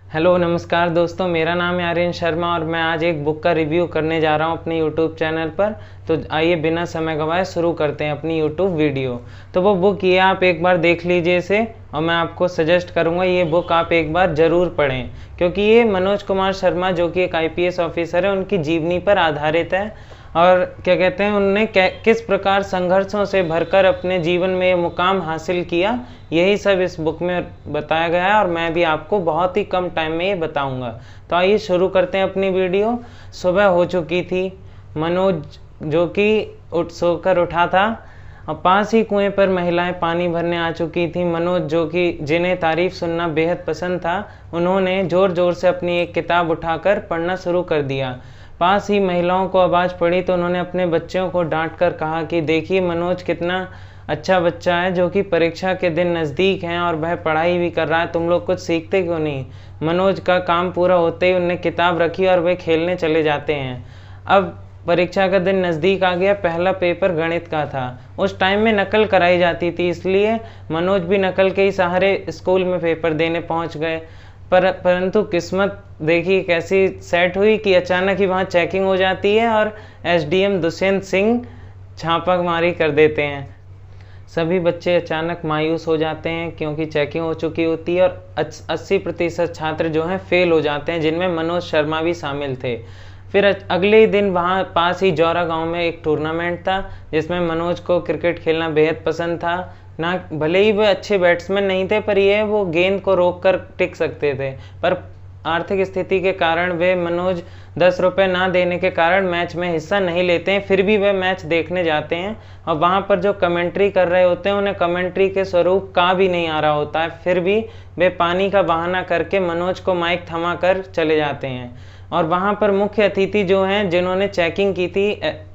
Hello नमस्कार दोस्तों, मेरा नाम है आर्यन शर्मा और मैं आज एक बुक का रिव्यू करने जा रहा हूं अपने यूट्यूब चैनल पर। तो आइए बिना समय गंवाए शुरू करते हैं अपनी यूट्यूब वीडियो। तो वो बुक ये आप एक बार देख लीजिए इसे, और मैं आपको सजेस्ट करूंगा ये बुक आप एक बार ज़रूर पढ़ें, क्योंकि ये मनोज कुमार शर्मा जो कि एक आईपीएस ऑफिसर है उनकी जीवनी पर आधारित है। और क्या कहते हैं, उनने किस प्रकार संघर्षों से भरकर अपने जीवन में मुकाम हासिल किया, यही सब इस बुक में बताया गया है और मैं भी आपको बहुत ही कम टाइम में ये बताऊंगा। तो आइए शुरू करते हैं अपनी वीडियो। सुबह हो चुकी थी। मनोज जो कि सोकर उठा था और पास ही कुएं पर महिलाएं पानी भरने आ चुकी थी। मनोज जो कि जिन्हें तारीफ सुनना बेहद पसंद था, उन्होंने ज़ोर ज़ोर से अपनी एक किताब उठाकर पढ़ना शुरू कर दिया। पास ही महिलाओं को आवाज़ पड़ी तो उन्होंने अपने बच्चों को डांट कर कहा कि देखिए मनोज कितना अच्छा बच्चा है, जो कि परीक्षा के दिन नज़दीक हैं और वह पढ़ाई भी कर रहा है, तुम लोग कुछ सीखते क्यों नहीं। मनोज का काम पूरा होते ही उनने किताब रखी और वे खेलने चले जाते हैं। अब परीक्षा का दिन नज़दीक आ गया। पहला पेपर गणित का था। उस टाइम में नकल कराई जाती थी, इसलिए मनोज भी नकल के ही सहारे स्कूल में पेपर देने पहुंच गए। परंतु किस्मत देखिए कैसी सेट हुई कि अचानक ही वहाँ चेकिंग हो जाती है और एसडीएम दुष्यंत सिंह छापामारी कर देते हैं। सभी बच्चे अचानक मायूस हो जाते हैं क्योंकि चेकिंग हो चुकी होती है और 80% छात्र जो हैं फेल हो जाते हैं, जिनमें मनोज शर्मा भी शामिल थे। फिर अगले ही दिन वहाँ पास ही जौरा गांव में एक टूर्नामेंट था, जिसमें मनोज को क्रिकेट खेलना बेहद पसंद था। ना भले ही वे अच्छे बैट्समैन नहीं थे, पर ये वो गेंद को रोक कर टिक सकते थे, पर आर्थिक स्थिति के कारण वे मनोज 10 रुपये ना देने के कारण मैच में हिस्सा नहीं लेते हैं। फिर भी वे मैच देखने जाते हैं और वहाँ पर जो कमेंट्री कर रहे होते हैं उन्हें कमेंट्री के स्वरूप का भी नहीं आ रहा होता है, फिर भी वे पानी का बहाना करके मनोज को माइक थमा कर चले जाते हैं। और वहाँ पर मुख्य अतिथि जो हैं, जिन्होंने चेकिंग की थी,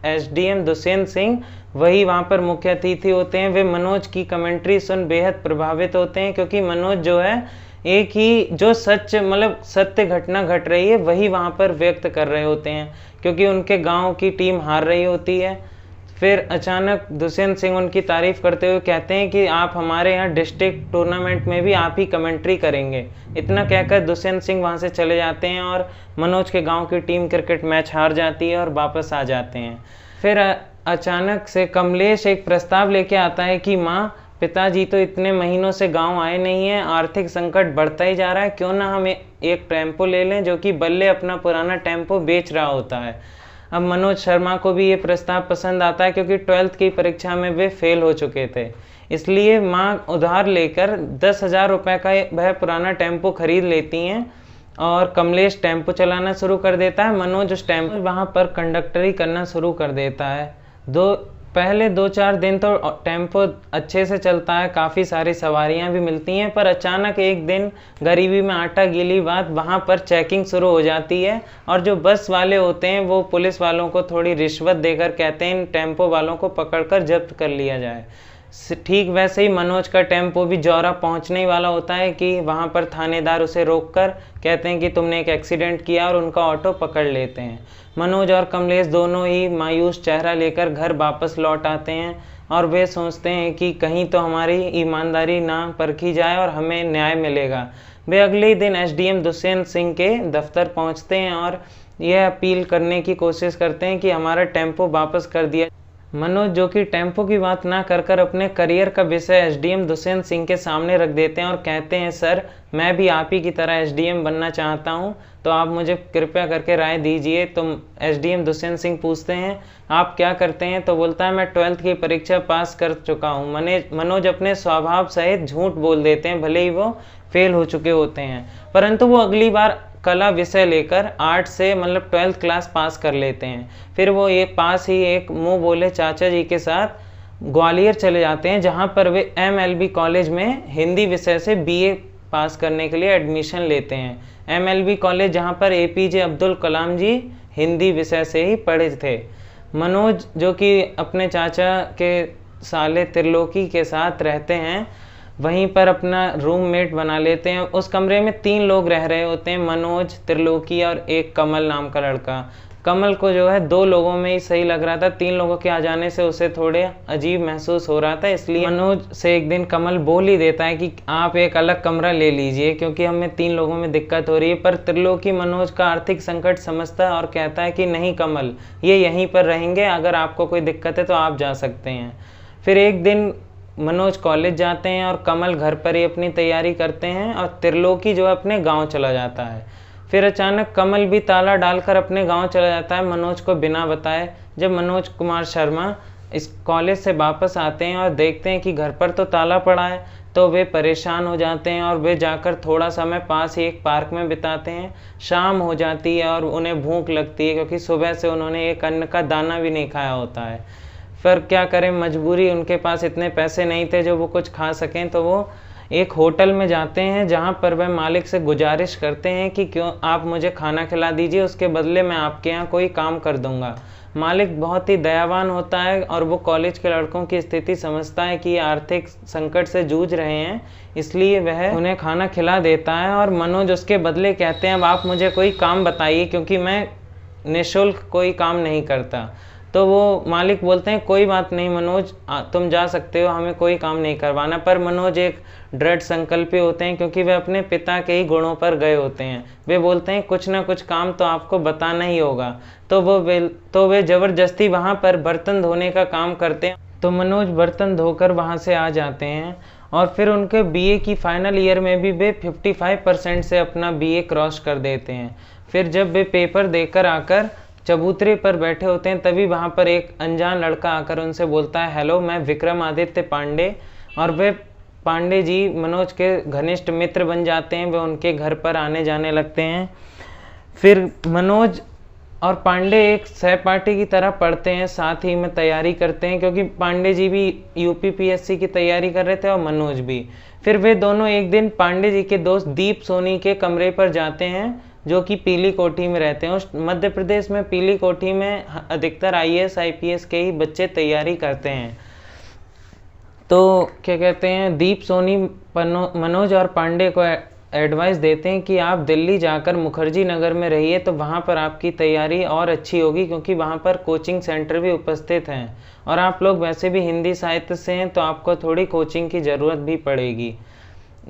एसडीएम दुष्यंत सिंह, वही वहाँ पर मुख्य अतिथि होते हैं। वे मनोज की कमेंट्री सुन बेहद प्रभावित होते हैं, क्योंकि मनोज जो है एक ही जो सत्य घटना घट रही है वही वहाँ पर व्यक्त कर रहे होते हैं, क्योंकि उनके गांव की टीम हार रही होती है। फिर अचानक दुष्यंत सिंह उनकी तारीफ करते हुए कहते हैं कि आप हमारे यहाँ डिस्ट्रिक्ट टूर्नामेंट में भी आप ही कमेंट्री करेंगे। इतना कहकर दुष्यंत सिंह वहाँ से चले जाते हैं और मनोज के गाँव की टीम क्रिकेट मैच हार जाती है और वापस आ जाते हैं। फिर अचानक से कमलेश एक प्रस्ताव लेके आता है कि माँ, पिताजी तो इतने महीनों से गांव आए नहीं हैं, आर्थिक संकट बढ़ता ही जा रहा है, क्यों ना हम एक टेम्पो ले लें। जो कि बल्ले अपना पुराना टेम्पो बेच रहा होता है। अब मनोज शर्मा को भी ये प्रस्ताव पसंद आता है, क्योंकि 12th की परीक्षा में वे फेल हो चुके थे। इसलिए माँ उधार लेकर 10,000 रुपये का वह पुराना टेम्पो खरीद लेती हैं और कमलेश टेम्पो चलाना शुरू कर देता है। मनोज उस टेम्पो वहाँ पर कंडक्टरी करना शुरू कर देता है। पहले 2-4 दिन तो टेम्पो अच्छे से चलता है, काफ़ी सारी सवारियां भी मिलती हैं, पर अचानक एक दिन गरीबी में आटा गीली बात, वहां पर चेकिंग शुरू हो जाती है और जो बस वाले होते हैं वो पुलिस वालों को थोड़ी रिश्वत देकर कहते हैं इन टेम्पो वालों को पकड़कर जब्त कर लिया जाए। ठीक वैसे ही मनोज का टेम्पो भी जौरा पहुंचने ही वाला होता है कि वहां पर थानेदार उसे रोककर कहते हैं कि तुमने एक एक्सीडेंट किया और उनका ऑटो पकड़ लेते हैं। मनोज और कमलेश दोनों ही मायूस चेहरा लेकर घर वापस लौट आते हैं और वे सोचते हैं कि कहीं तो हमारी ईमानदारी ना परखी जाए और हमें न्याय मिलेगा। वे अगले ही दिन एसडीएम दुष्यंत सिंह के दफ्तर पहुंचते हैं और यह अपील करने की कोशिश करते हैं कि हमारा टेम्पो वापस कर दिया। मनोज जो कि टेम्पो की बात ना कर अपने करियर का विषय एसडीएम दुष्यंत सिंह के सामने रख देते हैं और कहते हैं सर, मैं भी आप ही की तरह एसडीएम बनना चाहता हूं, तो आप मुझे कृपया करके राय दीजिए। तो एसडीएम दुष्यंत सिंह पूछते हैं आप क्या करते हैं, तो बोलता है मैं 12th की परीक्षा पास कर चुका हूँ। मनोज अपने स्वभाव सहित झूठ बोल देते हैं, भले ही वो फेल हो चुके होते हैं, परंतु वो अगली बार कला विषय लेकर आर्ट से 12th क्लास पास कर लेते हैं। फिर वो ये पास ही एक मुँह बोले चाचा जी के साथ ग्वालियर चले जाते हैं, जहाँ पर वे MLB कॉलेज में हिंदी विषय से BA पास करने के लिए एडमिशन लेते हैं। MLB कॉलेज जहाँ पर APJ अब्दुल कलाम जी हिंदी विषय से ही पढ़े थे। मनोज जो कि अपने चाचा के साले त्रिलोकी के साथ रहते हैं, वहीं पर अपना रूममेट बना लेते हैं। उस कमरे में 3 लोग रह रहे होते हैं, मनोज, त्रिलोकी और एक कमल नाम का लड़का। कमल को जो है 2 लोगों में ही सही लग रहा था, 3 लोगों के आ जाने से उसे थोड़े अजीब महसूस हो रहा था। इसलिए मनोज से एक दिन कमल बोल ही देता है कि आप एक अलग कमरा ले लीजिए क्योंकि हमें 3 लोगों में दिक्कत हो रही है। पर त्रिलोकी मनोज का आर्थिक संकट समझता है और कहता है कि नहीं कमल, ये यहीं पर रहेंगे, अगर आपको कोई दिक्कत है तो आप जा सकते हैं। फिर एक दिन मनोज कॉलेज जाते हैं और कमल घर पर ही अपनी तैयारी करते हैं और त्रिलोकी जो है अपने गाँव चला जाता है। फिर अचानक कमल भी ताला डालकर अपने गांव चला जाता है मनोज को बिना बताए। जब मनोज कुमार शर्मा इस कॉलेज से वापस आते हैं और देखते हैं कि घर पर तो ताला पड़ा है, तो वे परेशान हो जाते हैं और वे जाकर थोड़ा समय पास ही एक पार्क में बिताते हैं। शाम हो जाती है और उन्हें भूख लगती है क्योंकि सुबह से उन्होंने एक अन्न का दाना भी नहीं खाया होता है। फिर क्या करें, मजबूरी, उनके पास इतने पैसे नहीं थे जो वो कुछ खा सकें, तो वो एक होटल में जाते हैं जहां पर वह मालिक से गुजारिश करते हैं कि क्यों आप मुझे खाना खिला दीजिए, उसके बदले मैं आपके यहाँ कोई काम कर दूंगा। मालिक बहुत ही दयावान होता है और वो कॉलेज के लड़कों की स्थिति समझता है कि ये आर्थिक संकट से जूझ रहे हैं, इसलिए वह उन्हें खाना खिला देता है। और मनोज उसके बदले कहते हैं अब आप मुझे कोई काम बताइए क्योंकि मैं निःशुल्क कोई काम नहीं करता। तो वो मालिक बोलते हैं कोई बात नहीं मनोज, तुम जा सकते हो, हमें कोई काम नहीं करवाना। पर मनोज एक दृढ़ संकल्पी होते हैं क्योंकि वे अपने पिता के ही गुणों पर गए होते हैं। वे बोलते हैं कुछ ना कुछ काम तो आपको बताना ही होगा। तो वे ज़बरदस्ती वहाँ पर बर्तन धोने का काम करते हैं। तो मनोज बर्तन धोकर वहाँ से आ जाते हैं और फिर उनके बीए की फाइनल ईयर में भी वे 55% से अपना बीए क्रॉस कर देते हैं। फिर जब वे पेपर देकर आकर चबूतरे पर बैठे होते हैं तभी वहाँ पर एक अनजान लड़का आकर उनसे बोलता है हेलो, मैं विक्रमादित्य पांडे। और वे पांडे जी मनोज के घनिष्ठ मित्र बन जाते हैं, वे उनके घर पर आने जाने लगते हैं। फिर मनोज और पांडे एक सहपाठी की तरह पढ़ते हैं, साथ ही में तैयारी करते हैं क्योंकि पांडे जी भी यूपीपीएससी की तैयारी कर रहे थे और मनोज भी। फिर वे दोनों एक दिन पांडे जी के दोस्त दीप सोनी के कमरे पर जाते हैं जो कि पीली कोठी में रहते हैं। उस मध्य प्रदेश में पीली कोठी में अधिकतर आईएएस आईपीएस के ही बच्चे तैयारी करते हैं। तो क्या कहते हैं, दीप सोनी मनोज और पांडे को एडवाइस देते हैं कि आप दिल्ली जाकर मुखर्जी नगर में रहिए, तो वहाँ पर आपकी तैयारी और अच्छी होगी क्योंकि वहाँ पर कोचिंग सेंटर भी उपस्थित हैं और आप लोग वैसे भी हिंदी साहित्य से हैं तो आपको थोड़ी कोचिंग की ज़रूरत भी पड़ेगी।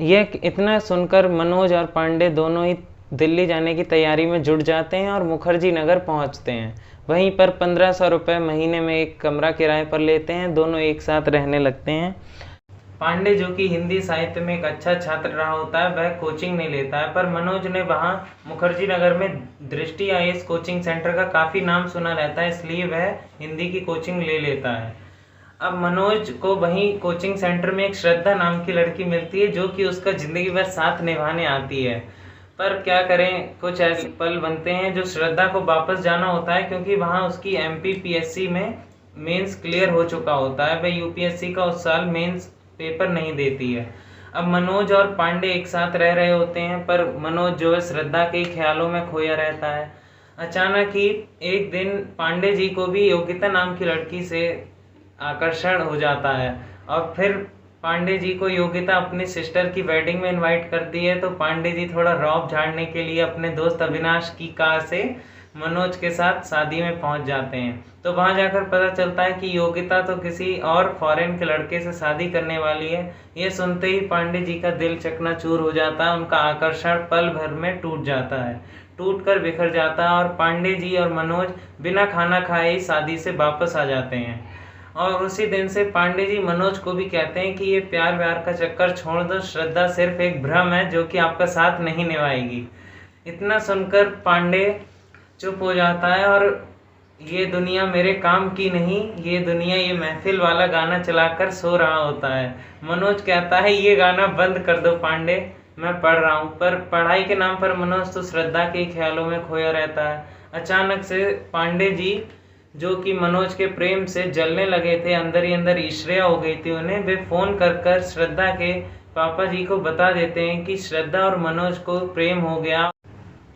यह इतना सुनकर मनोज और पांडे दोनों ही दिल्ली जाने की तैयारी में जुट जाते हैं और मुखर्जी नगर पहुंचते हैं। वहीं पर 1500 रुपये महीने में एक कमरा किराए पर लेते हैं, दोनों एक साथ रहने लगते हैं। पांडे जो कि हिंदी साहित्य में एक अच्छा छात्र रहा होता है वह कोचिंग नहीं लेता है, पर मनोज ने वहाँ मुखर्जी नगर में दृष्टि आईएएस कोचिंग सेंटर का काफ़ी नाम सुना रहता है, इसलिए वह हिंदी की कोचिंग ले लेता है। अब मनोज को वहीं कोचिंग सेंटर में एक श्रद्धा नाम की लड़की मिलती है जो कि उसका ज़िंदगी भर साथ निभाने आती है। पर क्या करें, कुछ ऐसे पल बनते हैं जो श्रद्धा को वापस जाना होता है क्योंकि वहाँ उसकी एमपीपीएससी में मेंस क्लियर हो चुका होता है, वह यूपीएससी का उस साल मेंस पेपर नहीं देती है। अब मनोज और पांडे एक साथ रह रहे होते हैं पर मनोज जो है श्रद्धा के ख्यालों में खोया रहता है। अचानक ही एक दिन पांडे जी को भी योगिता नाम की लड़की से आकर्षण हो जाता है और फिर पांडे जी को योगिता अपनी सिस्टर की वेडिंग में इनवाइट करती है। तो पांडे जी थोड़ा रौब झाड़ने के लिए अपने दोस्त अविनाश की कार से मनोज के साथ शादी में पहुंच जाते हैं। तो वहां जाकर पता चलता है कि योगिता तो किसी और फॉरेन के लड़के से शादी करने वाली है। ये सुनते ही पांडे जी का दिल चकनाचूर हो जाता है, उनका आकर्षण पल भर में टूट जाता है, टूट कर बिखर जाता है और पांडे जी और मनोज बिना खाना खाए ही शादी से वापस आ जाते हैं। और उसी दिन से पांडे जी मनोज को भी कहते हैं कि ये प्यार व्यार का चक्कर छोड़ दो, श्रद्धा सिर्फ एक भ्रम है जो कि आपका साथ नहीं निभाएगी। इतना सुनकर पांडे चुप हो जाता है और ये दुनिया मेरे काम की नहीं, ये दुनिया ये महफिल वाला गाना चलाकर सो रहा होता है। मनोज कहता है ये गाना बंद कर दो पांडे, मैं पढ़ रहा हूँ। पर पढ़ाई के नाम पर मनोज तो श्रद्धा के ख्यालों में खोया रहता है। अचानक से पांडे जी जो कि मनोज के प्रेम से जलने लगे थे, अंदर ही अंदर ईर्ष्या हो गई थी उन्हें, वे फोन कर श्रद्धा के पापा जी को बता देते हैं कि श्रद्धा और मनोज को प्रेम हो गया।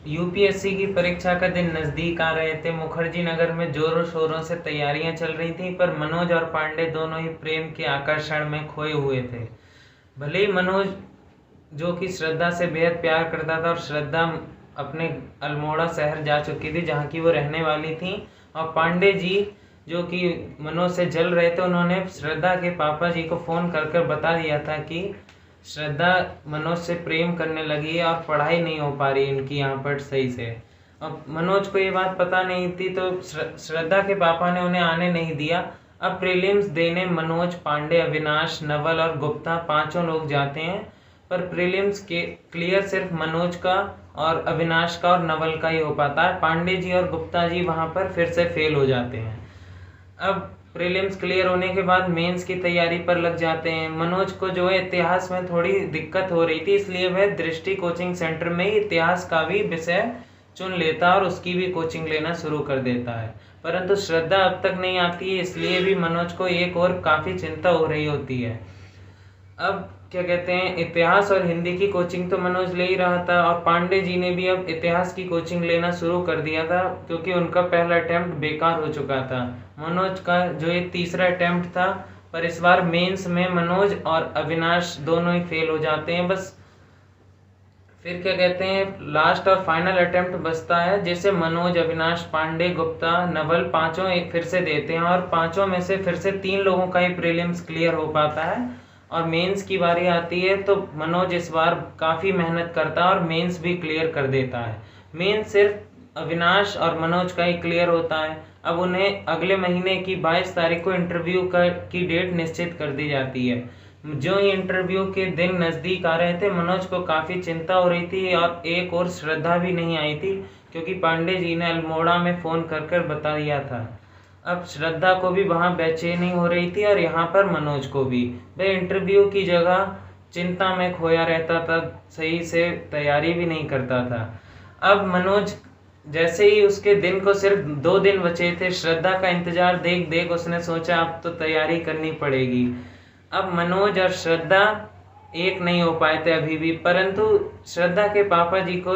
यूपीएससी की परीक्षा का दिन नज़दीक आ रहे थे, मुखर्जी नगर में जोरों शोरों से तैयारियां चल रही थी, पर मनोज और पांडे दोनों ही प्रेम के आकर्षण में खोए हुए थे। भले ही मनोज जो कि श्रद्धा से बेहद प्यार करता था और श्रद्धा अपने अल्मोड़ा शहर जा चुकी थी जहाँ की वो रहने वाली थी। और पांडे जी जो कि मनोज से जल रहे थे, उन्होंने श्रद्धा के पापा जी को फ़ोन कर कर बता दिया था कि श्रद्धा मनोज से प्रेम करने लगी है और पढ़ाई नहीं हो पा रही इनकी यहाँ पर सही से। अब मनोज को ये बात पता नहीं थी तो श्रद्धा के पापा ने उन्हें आने नहीं दिया। अब प्रीलिम्स देने मनोज, पांडे, अविनाश, नवल और गुप्ता पांचों लोग जाते हैं, पर प्रीलिम्स के क्लियर सिर्फ मनोज का और अविनाश का और नवल का ही हो पाता है। पांडे जी और गुप्ता जी वहाँ पर फिर से फेल हो जाते हैं। अब प्रीलिम्स क्लियर होने के बाद मेंस की तैयारी पर लग जाते हैं। मनोज को जो है इतिहास में थोड़ी दिक्कत हो रही थी, इसलिए वह दृष्टि कोचिंग सेंटर में ही इतिहास का भी विषय चुन लेता और उसकी भी कोचिंग लेना शुरू कर देता है। परंतु श्रद्धा अब तक नहीं आती है, इसलिए भी मनोज को एक और काफ़ी चिंता हो रही होती है। अब क्या कहते हैं, इतिहास और हिंदी की कोचिंग तो मनोज ले ही रहा था और पांडे जी ने भी अब इतिहास की कोचिंग लेना शुरू कर दिया था, क्योंकि उनका पहला अटेम्प्ट बेकार हो चुका था। मनोज का जो ये तीसरा अटेम्प्ट था, पर इस बार मेंस में मनोज और अविनाश दोनों ही फेल हो जाते हैं। बस फिर क्या कहते हैं, लास्ट और फाइनल अटेम्प्ट बचता है, जैसे मनोज, अविनाश, पांडे, गुप्ता, नवल पांचों एक फिर से देते हैं और पांचों में से फिर से 3 लोगों का ही प्रीलिम्स क्लियर हो पाता है और मेंस की बारी आती है। तो मनोज इस बार काफ़ी मेहनत करता है और मेंस भी क्लियर कर देता है। मेंस सिर्फ अविनाश और मनोज का ही क्लियर होता है। अब उन्हें अगले महीने की 22 तारीख को इंटरव्यू की डेट निश्चित कर दी जाती है। जो ही इंटरव्यू के दिन नज़दीक आ रहे थे, मनोज को काफ़ी चिंता हो रही थी और एक और श्रद्धा भी नहीं आई थी, क्योंकि पांडे जी ने अल्मोड़ा में फ़ोन कर कर बता दिया था। अब श्रद्धा को भी वहाँ बेचैनी हो रही थी और यहाँ पर मनोज को भी। वह इंटरव्यू की जगह चिंता में खोया रहता था, सही से तैयारी भी नहीं करता था। अब मनोज जैसे ही उसके दिन को सिर्फ 2 दिन बचे थे, श्रद्धा का इंतजार देख देख उसने सोचा अब तो तैयारी करनी पड़ेगी। अब मनोज और श्रद्धा एक नहीं हो पाए थे अभी भी, परंतु श्रद्धा के पापा जी को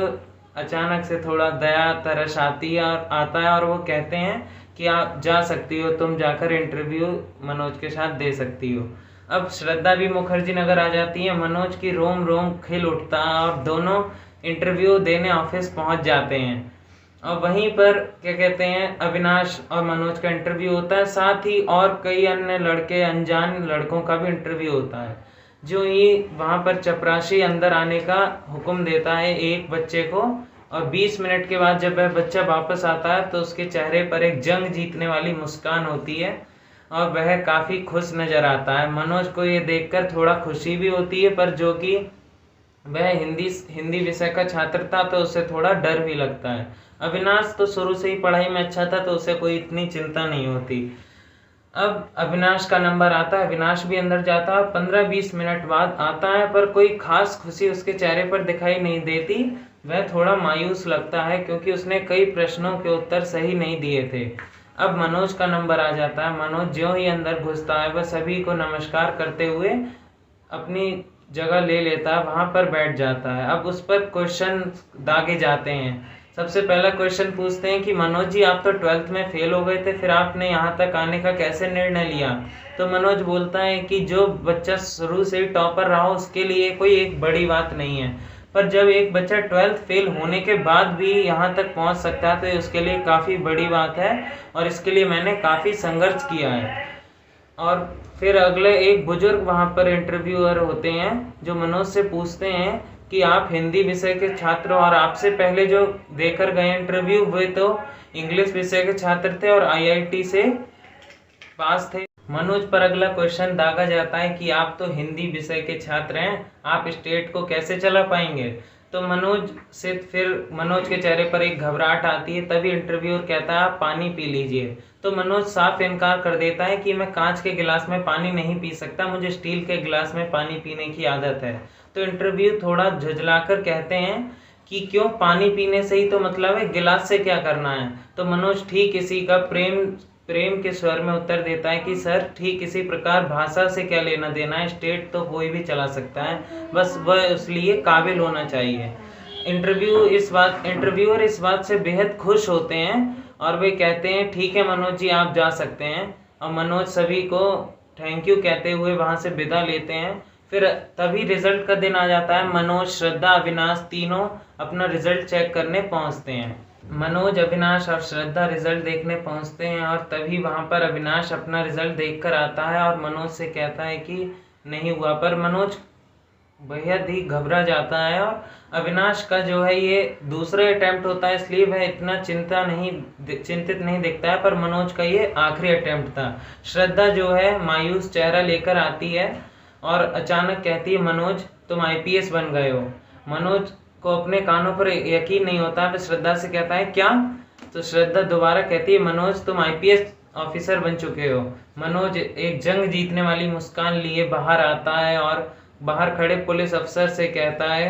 अचानक से थोड़ा दया तरस आती है और आता है और वो कहते हैं कि आप जा सकती हो, तुम जाकर इंटरव्यू मनोज के साथ दे सकती हो। अब श्रद्धा भी मुखर्जी नगर आ जाती है। मनोज की रोम रोम खिल उठता है और दोनों इंटरव्यू देने ऑफिस पहुंच जाते हैं। और वहीं पर क्या कहते हैं, अविनाश और मनोज का इंटरव्यू होता है, साथ ही और कई अन्य लड़के, अनजान लड़कों का भी इंटरव्यू होता है। जो ही वहाँ पर चपरासी अंदर आने का हुक्म देता है एक बच्चे को, और 20 मिनट के बाद जब वह बच्चा वापस आता है तो उसके चेहरे पर एक जंग जीतने वाली मुस्कान होती है और वह काफ़ी खुश नज़र आता है। मनोज को ये देखकर थोड़ा खुशी भी होती है, पर जो कि वह हिंदी विषय का छात्र था तो उसे थोड़ा डर भी लगता है। अविनाश तो शुरू से ही पढ़ाई में अच्छा था तो उसे कोई इतनी चिंता नहीं होती। अब अविनाश का नंबर आता है, अविनाश भी अंदर जाता है, 15-20 मिनट बाद आता है, पर कोई खास खुशी उसके चेहरे पर दिखाई नहीं देती। वह थोड़ा मायूस लगता है क्योंकि उसने कई प्रश्नों के उत्तर सही नहीं दिए थे। अब मनोज का नंबर आ जाता है। मनोज ज्यों ही अंदर घुसता है वह सभी को नमस्कार करते हुए अपनी जगह ले लेता है, वहाँ पर बैठ जाता है। अब उस पर क्वेश्चन दागे जाते हैं। सबसे पहला क्वेश्चन पूछते हैं कि मनोज जी, आप तो 12th में फेल हो गए थे, फिर आपने यहाँ तक आने का कैसे निर्णय लिया? तो मनोज बोलता है कि जो बच्चा शुरू से ही टॉपर रहा उसके लिए कोई एक बड़ी बात नहीं है, पर जब एक बच्चा 12th फेल होने के बाद भी यहाँ तक पहुँच सकता है तो उसके लिए काफ़ी बड़ी बात है और इसके लिए मैंने काफ़ी संघर्ष किया है। और फिर अगले एक बुजुर्ग वहाँ पर इंटरव्यूअर होते हैं जो मनोज से पूछते हैं कि आप हिंदी विषय के छात्र हो और आपसे पहले जो देकर गए इंटरव्यू वे तो इंग्लिश विषय के छात्र थे और IIT से पास थे। मनोज पर अगला क्वेश्चन दागा जाता है कि आप तो हिंदी विषय के छात्र हैं, आप स्टेट को कैसे चला पाएंगे? तो मनोज के चेहरे पर एक घबराहट आती है। तभी इंटरव्यूअर कहता है आप पानी पी लीजिए। तो मनोज साफ इनकार कर देता है कि मैं कांच के गिलास में पानी नहीं पी सकता, मुझे स्टील के गिलास में पानी पीने की आदत है। तो इंटरव्यू थोड़ा झुंझलाकर कहते हैं कि क्यों, पानी पीने से ही तो मतलब है, गिलास से क्या करना है? तो मनोज ठीक इसी का प्रेम के स्वर में उत्तर देता है कि सर ठीक इसी प्रकार भाषा से क्या लेना देना है, स्टेट तो कोई भी चला सकता है, बस वह इसलिए काबिल होना चाहिए। इंटरव्यूअर इस बात से बेहद खुश होते हैं और वे कहते हैं ठीक है मनोज जी, आप जा सकते हैं। और मनोज सभी को थैंक यू कहते हुए वहाँ से विदा लेते हैं। फिर तभी रिजल्ट का दिन आ जाता है। मनोज, श्रद्धा, अविनाश तीनों अपना रिजल्ट चेक करने पहुंचते हैं। मनोज, अविनाश और श्रद्धा रिजल्ट देखने पहुंचते हैं और तभी वहां पर अविनाश अपना रिजल्ट देखकर आता है और मनोज से कहता है कि नहीं हुआ, पर मनोज बेहद ही घबरा जाता है। और अविनाश का जो है ये दूसरा अटेम्प्ट होता है, इसलिए वह इतना चिंतित नहीं दिखता है, पर मनोज का ये आखिरी अटेम्प्ट था। श्रद्धा जो है मायूस चेहरा लेकर आती है और अचानक कहती है, मनोज तुम आईपीएस बन गए हो। मनोज को अपने कानों पर यकीन नहीं होता, फिर श्रद्धा से कहता है क्या? तो श्रद्धा दोबारा कहती है, मनोज तुम आईपीएस ऑफिसर बन चुके हो। मनोज एक जंग जीतने वाली मुस्कान लिए बाहर आता है और बाहर खड़े पुलिस अफसर से कहता है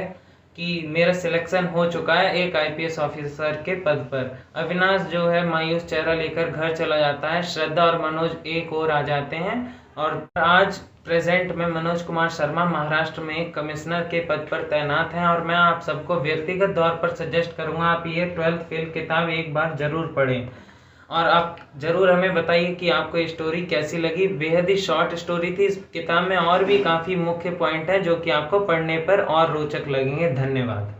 कि मेरा सिलेक्शन हो चुका है एक आईपीएस ऑफिसर के पद पर। अविनाश जो है मायूस चेहरा लेकर घर चला जाता है। श्रद्धा और मनोज एक और आ जाते हैं और आज प्रेजेंट में मनोज कुमार शर्मा महाराष्ट्र में एक कमिश्नर के पद पर तैनात हैं। और मैं आप सबको व्यक्तिगत तौर पर सजेस्ट करूंगा आप ये 12th फेल किताब एक बार जरूर पढ़ें और आप जरूर हमें बताइए कि आपको ये स्टोरी कैसी लगी। बेहद ही शॉर्ट स्टोरी थी। इस किताब में और भी काफ़ी मुख्य पॉइंट है जो कि आपको पढ़ने पर और रोचक लगेंगे। धन्यवाद।